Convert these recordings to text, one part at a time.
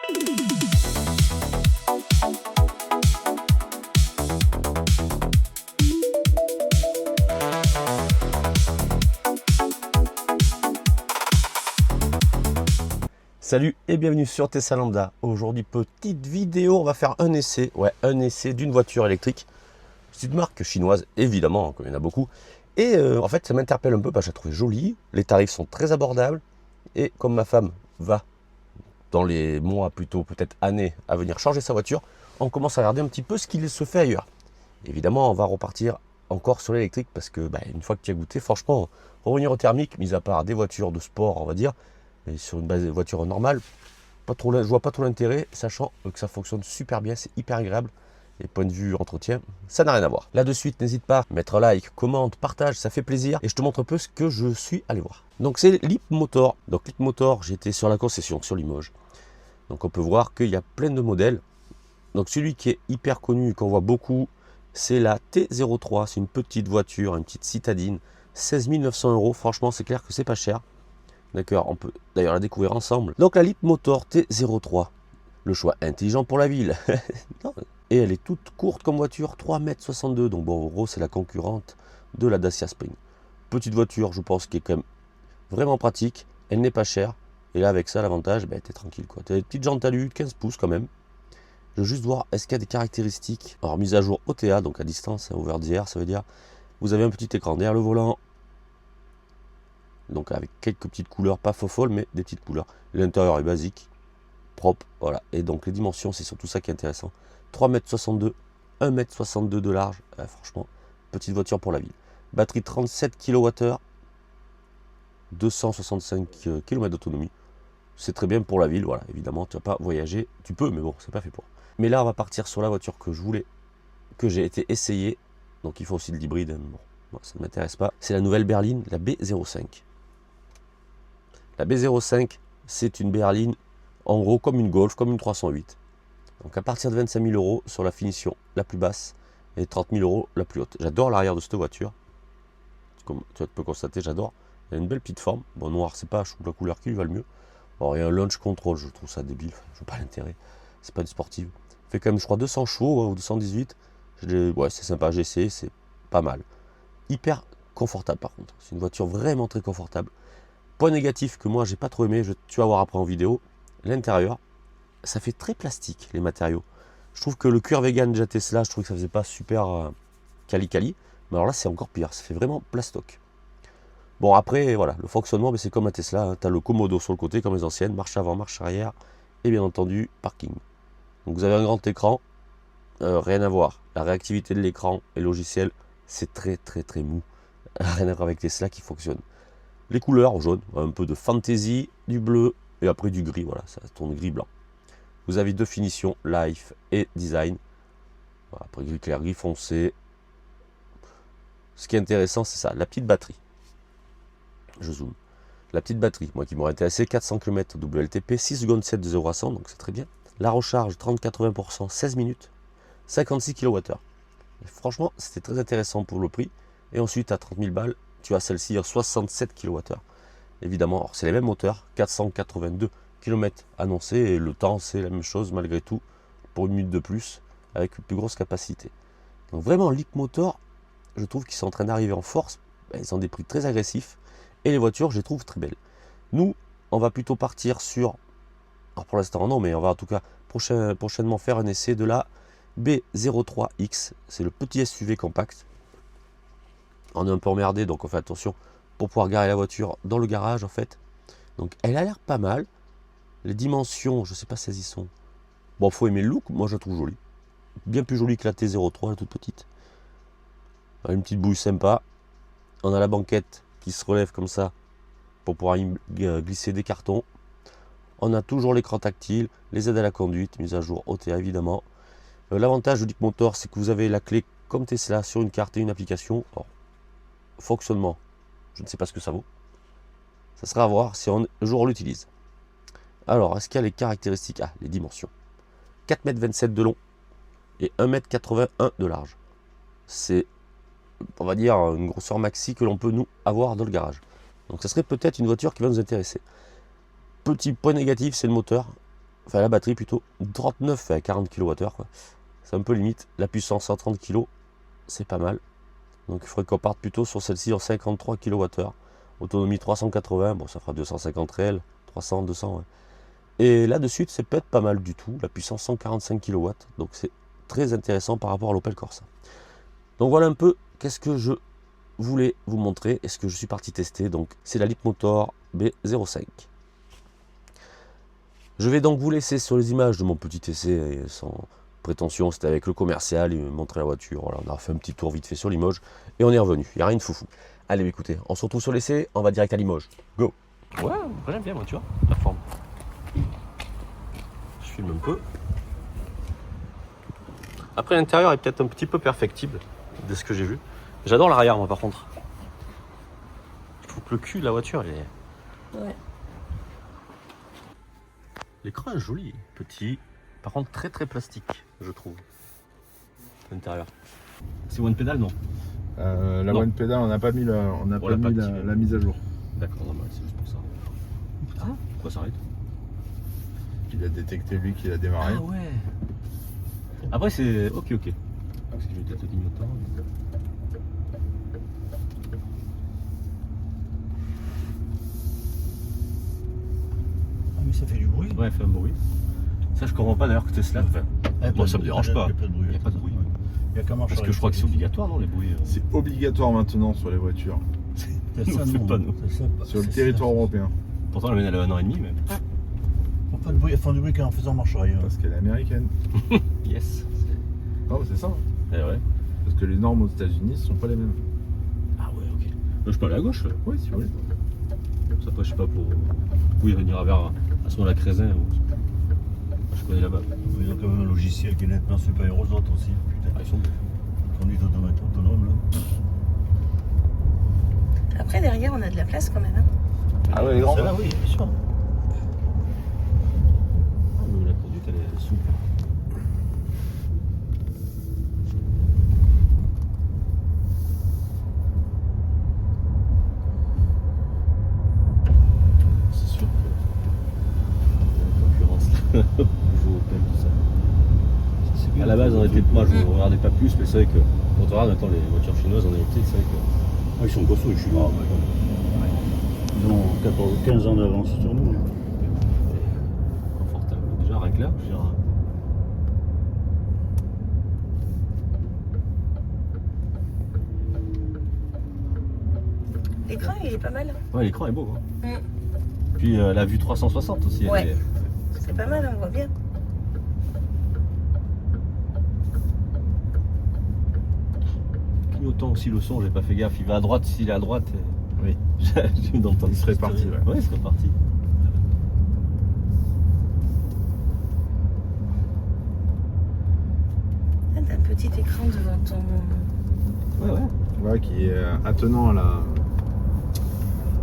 Salut et bienvenue sur Tesla Lambda. Aujourd'hui, petite vidéo, on va faire un essai. Ouais, un essai d'une voiture électrique. Petite marque chinoise, évidemment, comme il y en a beaucoup. Et en fait, ça m'interpelle un peu parce que je la trouve jolie. Les tarifs sont très abordables. Et comme ma femme va, dans les mois, plutôt peut-être années à venir changer sa voiture, on commence à regarder un petit peu ce qu'il se fait ailleurs. Évidemment, on va repartir encore sur l'électrique parce que une fois que tu as goûté, franchement, revenir au thermique, mis à part des voitures de sport, on va dire, et sur une base de voiture normale, je vois pas trop l'intérêt, sachant que ça fonctionne super bien, c'est hyper agréable. Et point de vue entretien, ça n'a rien à voir. Là de suite, n'hésite pas à mettre like, commente, partage, ça fait plaisir. Et je te montre un peu ce que je suis allé voir. Donc c'est Leapmotor. Donc Leapmotor, j'étais sur la concession, sur Limoges. Donc on peut voir qu'il y a plein de modèles. Donc celui qui est hyper connu et qu'on voit beaucoup, c'est la T03. C'est une petite voiture, une petite citadine. 16 900 €. Franchement, c'est clair que c'est pas cher. D'accord, on peut d'ailleurs la découvrir ensemble. Donc la Leapmotor T03, le choix intelligent pour la ville. Et elle est toute courte comme voiture, 3,62 m. Donc bon, en gros, c'est la concurrente de la Dacia Spring. Petite voiture, je pense, qui est quand même vraiment pratique. Elle n'est pas chère. Et là, avec ça, l'avantage, t'es tranquille, quoi. Tu as des petites jantes alu, 15 pouces quand même. Je veux juste voir, est-ce qu'il y a des caractéristiques. Alors, mise à jour OTA, donc à distance, over the air, ça veut dire, vous avez un petit écran derrière le volant. Donc avec quelques petites couleurs, pas faux folles, mais des petites couleurs. L'intérieur est basique, propre, voilà. Et donc les dimensions, c'est surtout ça qui est intéressant. 3,62 m, 1,62 m de large. Franchement, petite voiture pour la ville. Batterie 37 kWh, 265 km d'autonomie. C'est très bien pour la ville, voilà. Évidemment, tu vas pas voyager, tu peux, mais bon, c'est pas fait pour. Mais là, on va partir sur la voiture que je voulais, que j'ai été essayé. Donc il faut aussi de l'hybride, bon, ça ne m'intéresse pas. C'est la nouvelle berline, la B05. La B05, c'est une berline, en gros, comme une Golf, comme une 308. Donc à partir de 25 000 € sur la finition la plus basse et 30 000 € la plus haute. J'adore l'arrière de cette voiture. Comme tu peux constater, j'adore. Il y a une belle petite forme. Bon, noir, c'est pas la couleur qui lui va le mieux. Alors, il y a un launch control, je trouve ça débile. Je vois pas l'intérêt. C'est pas une sportive. Fait quand même, je crois, 200 chevaux ou 218. Ouais, c'est sympa, j'ai essayé, c'est pas mal. Hyper confortable par contre. C'est une voiture vraiment très confortable. Point négatif que moi j'ai pas trop aimé, tu vas voir après en vidéo, l'intérieur, ça fait très plastique les matériaux. Je trouve que le cuir vegan déjà Tesla, je trouve que ça faisait pas super quali. Mais alors là c'est encore pire, ça fait vraiment plastoc. Bon après voilà, le fonctionnement c'est comme la Tesla, hein. Tu as le commodo sur le côté comme les anciennes, marche avant, marche arrière et bien entendu parking. Donc vous avez un grand écran, rien à voir. La réactivité de l'écran et le logiciel c'est très mou. Rien à voir avec Tesla qui fonctionne. Les couleurs jaune, un peu de fantaisie, du bleu et après du gris, voilà, ça tourne gris-blanc. Vous avez deux finitions, Life et Design. Voilà, après gris clair, gris foncé. Ce qui est intéressant, c'est ça, la petite batterie. Je zoome. La petite batterie, moi qui m'aurait intéressé, 400 km WLTP, 6 secondes 7 de 0 à 100, donc c'est très bien. La recharge, 30-80%, 16 minutes, 56 kWh. Et franchement, c'était très intéressant pour le prix. Et ensuite, à 30 000 balles, tu as celle-ci à 67 kWh. Évidemment, c'est les mêmes moteurs, 482 km annoncés, et le temps c'est la même chose malgré tout, pour une minute de plus, avec une plus grosse capacité. Donc vraiment, Leapmotor, je trouve qu'ils sont en train d'arriver en force, ils ont des prix très agressifs, et les voitures, je les trouve très belles. Nous, on va plutôt partir sur, alors pour l'instant non, mais on va en tout cas prochainement faire un essai de la B03X, c'est le petit SUV compact. On est un peu emmerdé, donc on fait attention pour pouvoir garer la voiture dans le garage en fait. Donc elle a l'air pas mal. Les dimensions, je sais pas si elles y sont. Bon, faut aimer le look, moi je la trouve jolie. Bien plus jolie que la T03, la toute petite. Une petite bouille sympa. On a la banquette qui se relève comme ça pour pouvoir y glisser des cartons. On a toujours l'écran tactile, les aides à la conduite, mise à jour OTA évidemment. L'avantage de Leapmotor, c'est que vous avez la clé comme Tesla sur une carte et une application. Alors, fonctionnement, je ne sais pas ce que ça vaut. Ça sera à voir si un jour on l'utilise. Alors, est-ce qu'il y a les caractéristiques? Ah, les dimensions. 4,27 m de long et 1,81 m de large. C'est, on va dire, une grosseur maxi que l'on peut nous avoir dans le garage. Donc ça serait peut-être une voiture qui va nous intéresser. Petit point négatif, c'est le moteur. enfin la batterie plutôt, 39 à 40 kWh quoi. C'est un peu limite. La puissance 130 kg, c'est pas mal. Donc il faudrait qu'on parte plutôt sur celle-ci en 53 kWh. Autonomie 380, bon ça fera 250 réels, 300, 200 ouais. Et là-dessus, c'est peut-être pas mal du tout, la puissance 145 kW, donc c'est très intéressant par rapport à l'Opel Corsa. Donc voilà un peu qu'est-ce que je voulais vous montrer et ce que je suis parti tester. Donc c'est la Leapmotor B05. Je vais donc vous laisser sur les images de mon petit essai, et sans prétention, c'était avec le commercial, il me montrait la voiture, voilà, on a fait un petit tour vite fait sur Limoges, et on est revenu, il n'y a rien de foufou. Allez écoutez, on se retrouve sur l'essai, on va direct à Limoges, go. Ouais, j'aime bien moi tu vois, la forme. Je filme un peu. Après l'intérieur est peut-être un petit peu perfectible, de ce que j'ai vu. J'adore l'arrière moi par contre. Je trouve que le cul de la voiture il est... Ouais. L'écran est joli, petit, par contre très très plastique, je trouve. L'intérieur. C'est One Pedal, non? La Non. One Pedal, on n'a pas mis, la mise à jour. D'accord, normal, c'est juste pour ça. Ah, pourquoi ça arrête? Il a détecté lui qu'il a démarré. Ah ouais. Après c'est... Ok. Donc si je vais peut-être le clignotant. Ah, mais ça fait du bruit. Ouais, fait un bruit. Ça je comprends pas d'ailleurs que Tesla... Enfin, moi ça me dérange pas. Il n'y a pas de bruit. Il n'y a pas de bruit. Il y a qu'à marcher. Parce que je crois que c'est obligatoire, non, les bruits. C'est obligatoire maintenant sur les voitures. C'est ça, Nous, c'est non. pas nous. C'est ça, Sur le c'est territoire ça. européen. Pourtant la mienne elle a 1 an et demi, mais... Faut pas de bruit, elles font du bruit qu'en faisant marche arrière. Parce qu'elle est américaine. Yes. Non, mais c'est ça. Hein. Eh ouais. Parce que les normes aux États-Unis ne sont pas les mêmes. Ah ouais, ok. Je peux aller à gauche là. Oui, si vous voulez. Après je sais pas pour... Oui, on ira vers à ce moment la Crésin ou... Je connais là-bas. Ils ont quand même un logiciel qui est nettement supérieur aux autres aussi. Putain. Ah, ils sont bons. Conduite autonome là. Après, derrière, on a de la place quand même. Hein. Ah ouais, les grands. Celle-là, oui, bien sûr. Ah, mais la conduite elle est souple. C'est sûr que la concurrence là, au niveau Opel, tout ça. À la base, on était, moi je ne regardais pas plus, mais c'est vrai que quand on regarde maintenant les voitures chinoises en électrique, c'est vrai que. Ah, ils sont costauds, je suis là. Ils ont 15 ans d'avance sur nous. Confortable. Déjà, rien que là, je veux dire. L'écran, il est pas mal. Hein. Ouais, l'écran est beau. Hein. Mm. Puis la vue 360 aussi. Elle Ouais. est... C'est pas mal, on voit bien. Clignotant aussi le son, j'ai pas fait gaffe. Il va à droite, s'il est à droite. Oui. J'ai eu d'entendre. Il serait parti, ouais. Ouais, il serait parti. Ah, t'as un petit écran devant ton. Ouais, ouais. Voilà, qui est attenant à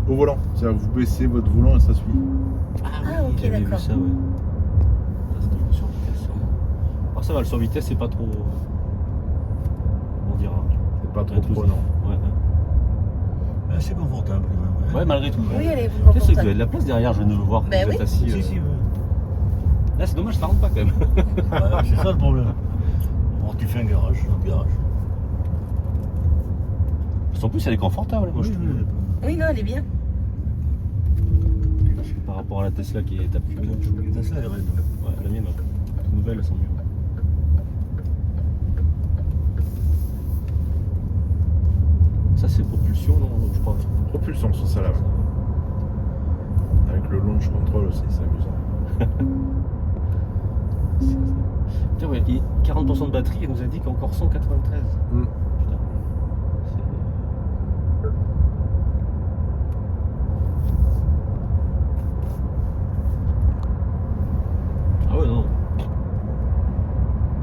au volant. C'est-à-dire que vous baissez votre volant et ça suit. Ah, ok, j'avais vu d'accord. ça, ouais. Là, c'était le sur vitesse, sûrement. Alors ça va, le sur vitesse, c'est pas trop. On dira. C'est pas trop intrusif. prenant. Ouais, ouais. Ah, c'est confortable quand même. Ouais, malgré tout. Oui, elle est Tu sais, c'est que vous avez confortable. de la place derrière, je viens de le voir. Ben vous êtes oui. assis. Si, si, ouais. Là, c'est dommage, ça rentre pas quand même. Ouais, c'est ça le problème. Alors tu fais un garage, En plus, elle est confortable, moi je trouve. Oui, non, elle est bien. Par rapport à la Tesla qui est tapée. La Tesla est raide. Ouais, la mienne, toute nouvelle, elle sent mieux. Ça, c'est propulsion, non, je crois. Propulsion sur ça là. Ouais. Avec le launch control aussi, c'est amusant. Putain, ouais, et 40% de batterie, elle nous a dit qu'encore 193. Mm. Putain. Ah ouais, non.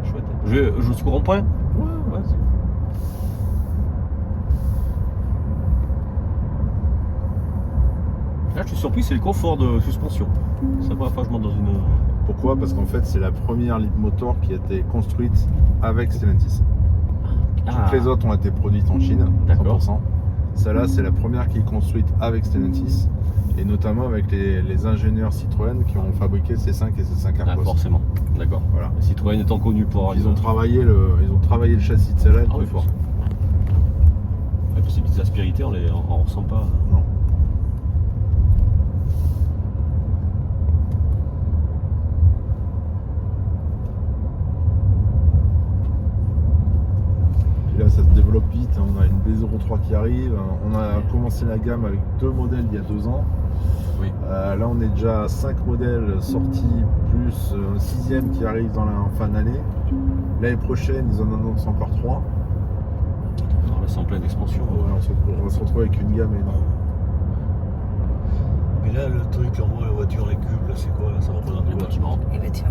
Chouette. Je suis au rond-point. Ouais, ouais. Là, je suis surpris, c'est le confort de suspension. C'est la première fois que je monte dans une. Pourquoi? Parce qu'en fait, c'est la première Leapmotor qui a été construite avec Stellantis. Toutes les autres ont été produites en Chine, D'accord. 100%. Celle-là, c'est la première qui est construite avec Stellantis. Et notamment avec les ingénieurs Citroën qui ont fabriqué C5 et C5 Ah, Airpost. forcément, d'accord. Voilà. Citroën étant connu pour... Ils ont travaillé le châssis de celle-là le Ah plus oui, fort. Ouais, ces petites aspérités, on ressent pas. Non. Puis là, ça se développe vite. On a une B03 qui arrive. On a commencé la gamme avec 2 modèles il y a 2 ans. Oui. Là, on est déjà à 5 modèles sortis, plus un 6e qui arrive en fin d'année. L'année prochaine, ils en annoncent encore 3. Alors là, c'est en pleine expansion. Ouais, on va se retrouver avec une gamme énorme. Mais là, le truc en haut, la voiture, les cubes, là, c'est quoi là? Ça représente Les quoi? bâtiments. Les bâtiments.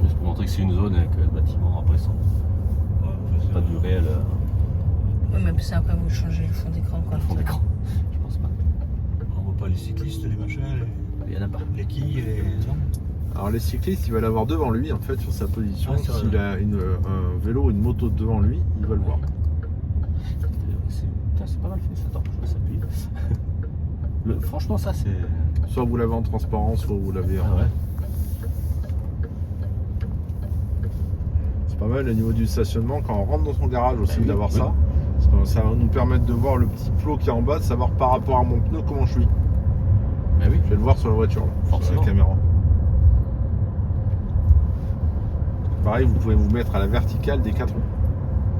Juste pour montrer que c'est une zone avec le bâtiment après ça. Ouais, c'est Pas du réel Ouais, mais c'est après vous changez le fond d'écran quoi. le fond d'écran. Je pense pas. On voit pas les cyclistes, les machins, Il y en a pas. les quilles, non? Alors les cyclistes, il va l'avoir devant lui en fait sur sa position. Ah, c'est S'il vrai. a un vélo ou une moto devant lui, il va le voir. C'est pas mal fait ça. Attends, je vais s'appuyer. Franchement, ça c'est. Soit vous l'avez en transparent, soit vous l'avez en... Ah ouais. C'est pas mal au niveau du stationnement quand on rentre dans son garage aussi oui, d'avoir oui. ça. Parce que ça va nous permettre de voir le petit plot qui est en bas, de savoir par rapport à mon pneu comment je suis. Mais oui. Je vais le voir sur la voiture, là, sur Forcément. la caméra. Pareil, vous pouvez vous mettre à la verticale des 4 roues.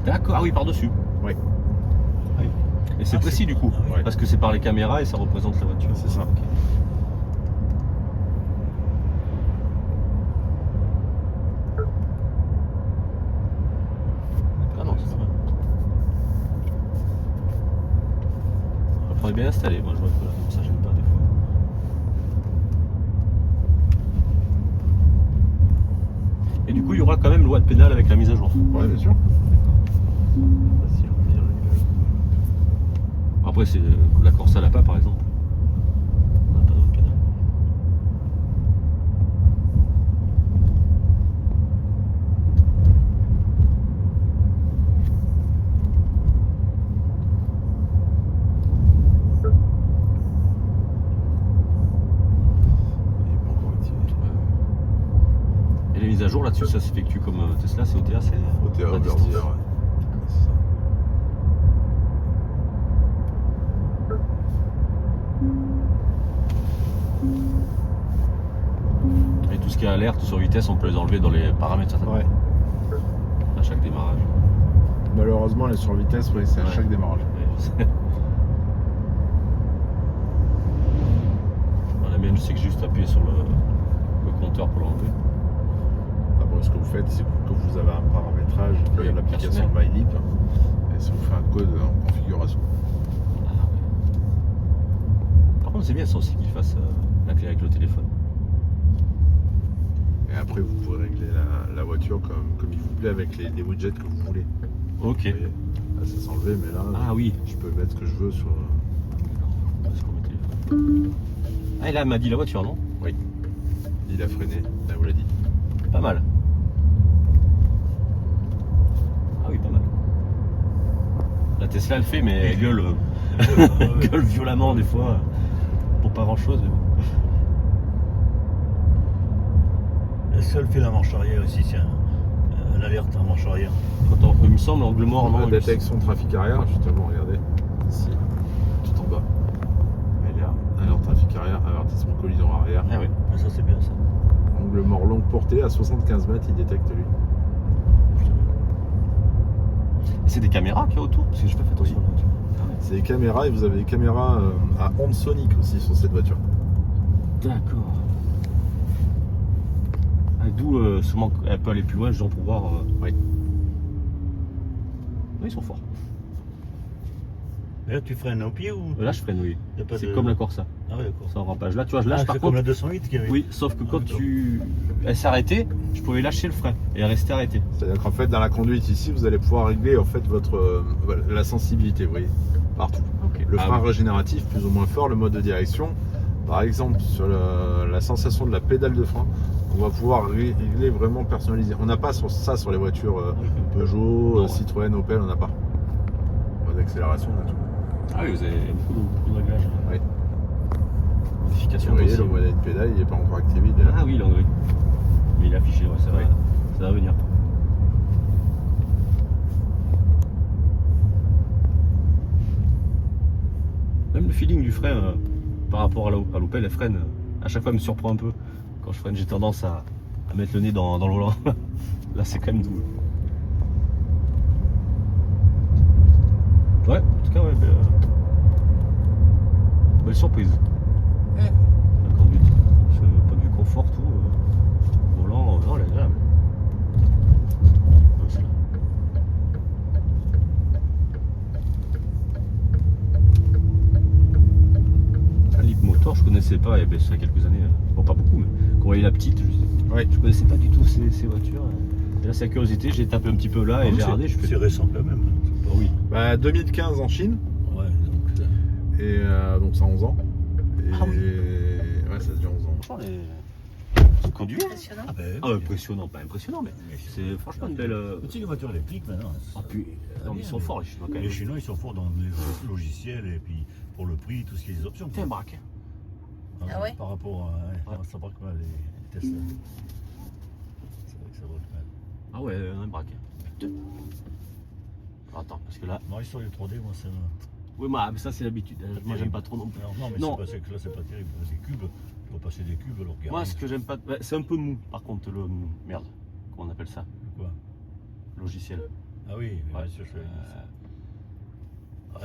D'accord. Ah oui, par-dessus. Oui. Ah oui. Et c'est Ah, précis c'est- du coup. ah oui. Parce que c'est par les caméras et ça représente la voiture. C'est ça. Ok. Ah non, c'est pas mal. Après, on est bien installé. Moi, je vois que là, comme ça, j'aime pas des fois. Et du coup, il y aura quand même loi de pédale avec la mise à jour. Ouais, bien sûr. Facile, on va dire. Après, c'est la Corsa l'a pas, par exemple. On n'a pas d'autre pédale. Il est pas encore activé. Et les mises à jour là-dessus, ça s'effectue comme Tesla, c'est OTA, c'est OTA, à distance. Oversteer, ouais. C'est ça. Et tout ce qui est alerte sur vitesse, on peut les enlever dans les paramètres certainement, Ouais. à chaque démarrage. Malheureusement, les sur vitesse, oui, c'est à Ouais. chaque démarrage. Ouais, je sais. La mienne, je sais que j'ai juste appuyé sur le compteur pour l'enlever. D'abord, ce que vous faites, c'est que vous avez un paramétrage via Oui, l'application personnel. MyLip et ça vous fait un code en configuration. Ah, ouais. Par contre, c'est bien ça aussi qu'il fasse la clé avec le téléphone. Et après, vous pouvez régler la voiture comme il vous plaît avec les widgets que vous voulez. Ok. Vous voyez, là, ça s'est enlevé, mais là, Ah oui. je peux mettre ce que je veux sur. Parce qu'on met le téléphone. Ah, et là, elle m'a dit la voiture, non? Oui. Il a freiné, là, vous l'a dit. Pas mal. Ah oui, pas mal. La Tesla, elle fait, mais elle gueule, elle gueule violemment des fois. Pour pas grand chose. Est-ce qu'elle fait la marche arrière ici, tiens? L'alerte en marche arrière. Attends, il me semble angle mort, non? La il me détection trafic arrière, justement, regardez. Ici, tout en bas. Elle est là. Alors, trafic arrière, avertissement collision arrière. semble. Ah oui. Ah, ça, c'est bien ça. Angle mort longue portée à 75 mètres, il détecte lui. Et c'est des caméras qu'il y a autour? Parce que j'ai pas fait attention à la voiture. Ah ouais. C'est des caméras et vous avez des caméras à ondes soniques aussi sur cette voiture. D'accord. Ah, d'où sûrement qu'elle peut aller plus loin, genre pour voir. Oui. Oui, ils sont forts. Mais là, tu freines au pied ou? Là, je freine, oui. Y a pas C'est de- comme la Corsa. Ah, ouais, d'accord. Ça en rampage. Là, tu vois, je lâche Ah, par c'est comme contre. la 208 qui avait. Oui, sauf que Ah, quand d'accord. elle s'est arrêtée, je pouvais lâcher le frein et elle restait arrêtée. C'est-à-dire qu'en fait, dans la conduite ici, vous allez pouvoir régler en fait la sensibilité, vous voyez, partout. Ok. Le Ah frein oui. régénératif, plus ou moins fort, le mode de direction. Par exemple, sur la sensation de la pédale de frein, on va pouvoir régler vraiment personnalisé. On n'a pas ça sur les voitures Peugeot, Non, ouais. Citroën, Opel, on n'a pas. Mode d'accélération, on a tout. Ah oui, vous avez beaucoup de réglages. Oui. Modification Vous voyez, le possible. modèle de pédale, il n'est pas encore activé. Il est là. Ah oui, l'engrais. Mais il est affiché, ouais, ça va, Oui. ça va venir. Même le feeling du frein par rapport à l'Opel, elle freine. À chaque fois, elle me surprend un peu. Quand je freine, j'ai tendance à mettre le nez dans le volant. Là, c'est quand même doux. Ouais, en tout cas, ouais, belle surprise. La conduite. Pas du confort, tout. Volant, non, elle est agréable. Ouais, c'est là. Leap Motor, je connaissais pas, il y a quelques années. Bon, pas beaucoup, mais quand on voyait la petite, je connaissais pas du tout ces voitures. Et là, c'est la curiosité, j'ai tapé un petit peu là et j'ai regardé. C'est récent quand même. Oh, oui. Bah, 2015 en Chine, Ouais, donc et donc ça a 11 ans. Et Ah oui. ouais, ça a déjà 11 ans. Franchement, c'est conduit. Impressionnant. Ah, impressionnant, pas impressionnant, mais c'est franchement une belle. Tu sais, les voitures électriques maintenant. Ah, puis, non, mais ils sont forts, les Chinois, quand même. Les Chinois, ils sont forts dans les logiciels et puis pour le prix, tout ce qui est des options. T'es un braque. Ah ouais. Par rapport à. Ça braque mal les Tesla. C'est vrai que ça braque mal. Ah ouais, un braque. Putain. Attends, parce que là. Non, l'histoire du 3D, moi, ça. Oui, mais ça, c'est l'habitude. Moi, j'aime pas trop non plus. Non, mais Non. c'est pas, là, c'est pas terrible. Des cubes, on va passer des cubes, alors regarde. Moi, ce que j'aime pas, c'est un peu mou, par contre, le. Merde, comment on appelle ça? Quoi? Logiciel. Ah oui, Ouais. bien sûr, je fais.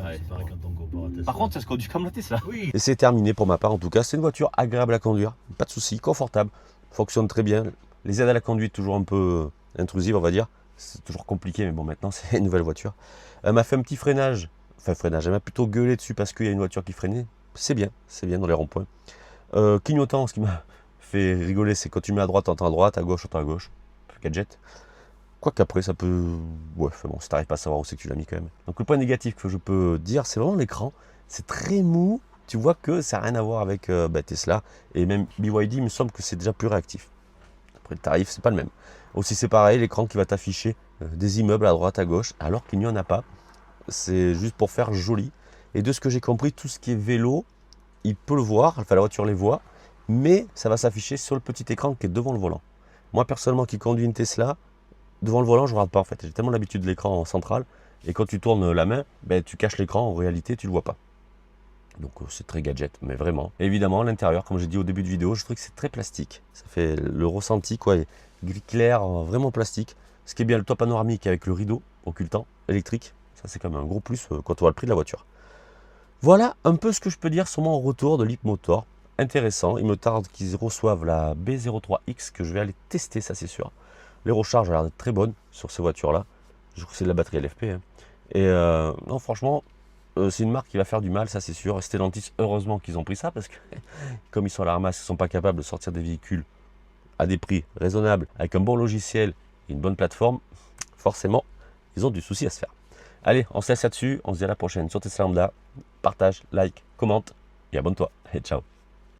Ouais. C'est pareil quand on compare à Tesla. Par contre, ça se conduit comme la Tesla. Oui. Et c'est terminé pour ma part, en tout cas. C'est une voiture agréable à conduire, pas de soucis, confortable, fonctionne très bien. Les aides à la conduite, toujours un peu intrusives, on va dire. C'est toujours compliqué, mais bon, maintenant, c'est une nouvelle voiture. Elle m'a fait un petit freinage. Enfin, freinage, elle m'a plutôt gueulé dessus parce qu'il y a une voiture qui freinait. C'est bien dans les ronds-points. Clignotant, ce qui m'a fait rigoler, c'est quand tu mets à droite, t'entends à droite, à gauche, t'entends à gauche. Gadget. Quoique après, ça peut. Ouais, enfin bon, si t'arrives pas à savoir où c'est que tu l'as mis quand même. Donc, le point négatif que je peux dire, c'est vraiment l'écran. C'est très mou. Tu vois que ça n'a rien à voir avec Tesla. Et même BYD, il me semble que c'est déjà plus réactif. Après, le tarif, c'est pas le même. Aussi, c'est pareil, l'écran qui va t'afficher des immeubles à droite, à gauche, alors qu'il n'y en a pas. C'est juste pour faire joli. Et de ce que j'ai compris, tout ce qui est vélo, il peut le voir, enfin la voiture les voit, mais ça va s'afficher sur le petit écran qui est devant le volant. Moi, personnellement, qui conduis une Tesla, devant le volant, je ne regarde pas en fait. J'ai tellement l'habitude de l'écran central, et quand tu tournes la main, ben, tu caches l'écran, en réalité, tu ne le vois pas. Donc c'est très gadget, mais vraiment. Et évidemment, l'intérieur, comme j'ai dit au début de vidéo, je trouve que c'est très plastique. Ça fait le ressenti, quoi, gris clair, vraiment plastique. Ce qui est bien, le toit panoramique avec le rideau occultant, électrique. Ça, c'est quand même un gros plus quand on voit le prix de la voiture. Voilà un peu ce que je peux dire sur mon retour de Leap Motor. Intéressant. Il me tarde qu'ils reçoivent la B03X que je vais aller tester, ça c'est sûr. Les recharges ont l'air d'être très bonnes sur ces voitures-là. Je crois que c'est de la batterie LFP. Hein. Et non, franchement, c'est une marque qui va faire du mal, ça c'est sûr. Et Stellantis, heureusement qu'ils ont pris ça parce que comme ils sont à la ramasse, ils ne sont pas capables de sortir des véhicules à des prix raisonnables, avec un bon logiciel et une bonne plateforme, forcément, ils ont du souci à se faire. Allez, on se laisse là-dessus, on se dit à la prochaine sur Tesla Lambda. Partage, like, commente et abonne-toi. Et ciao.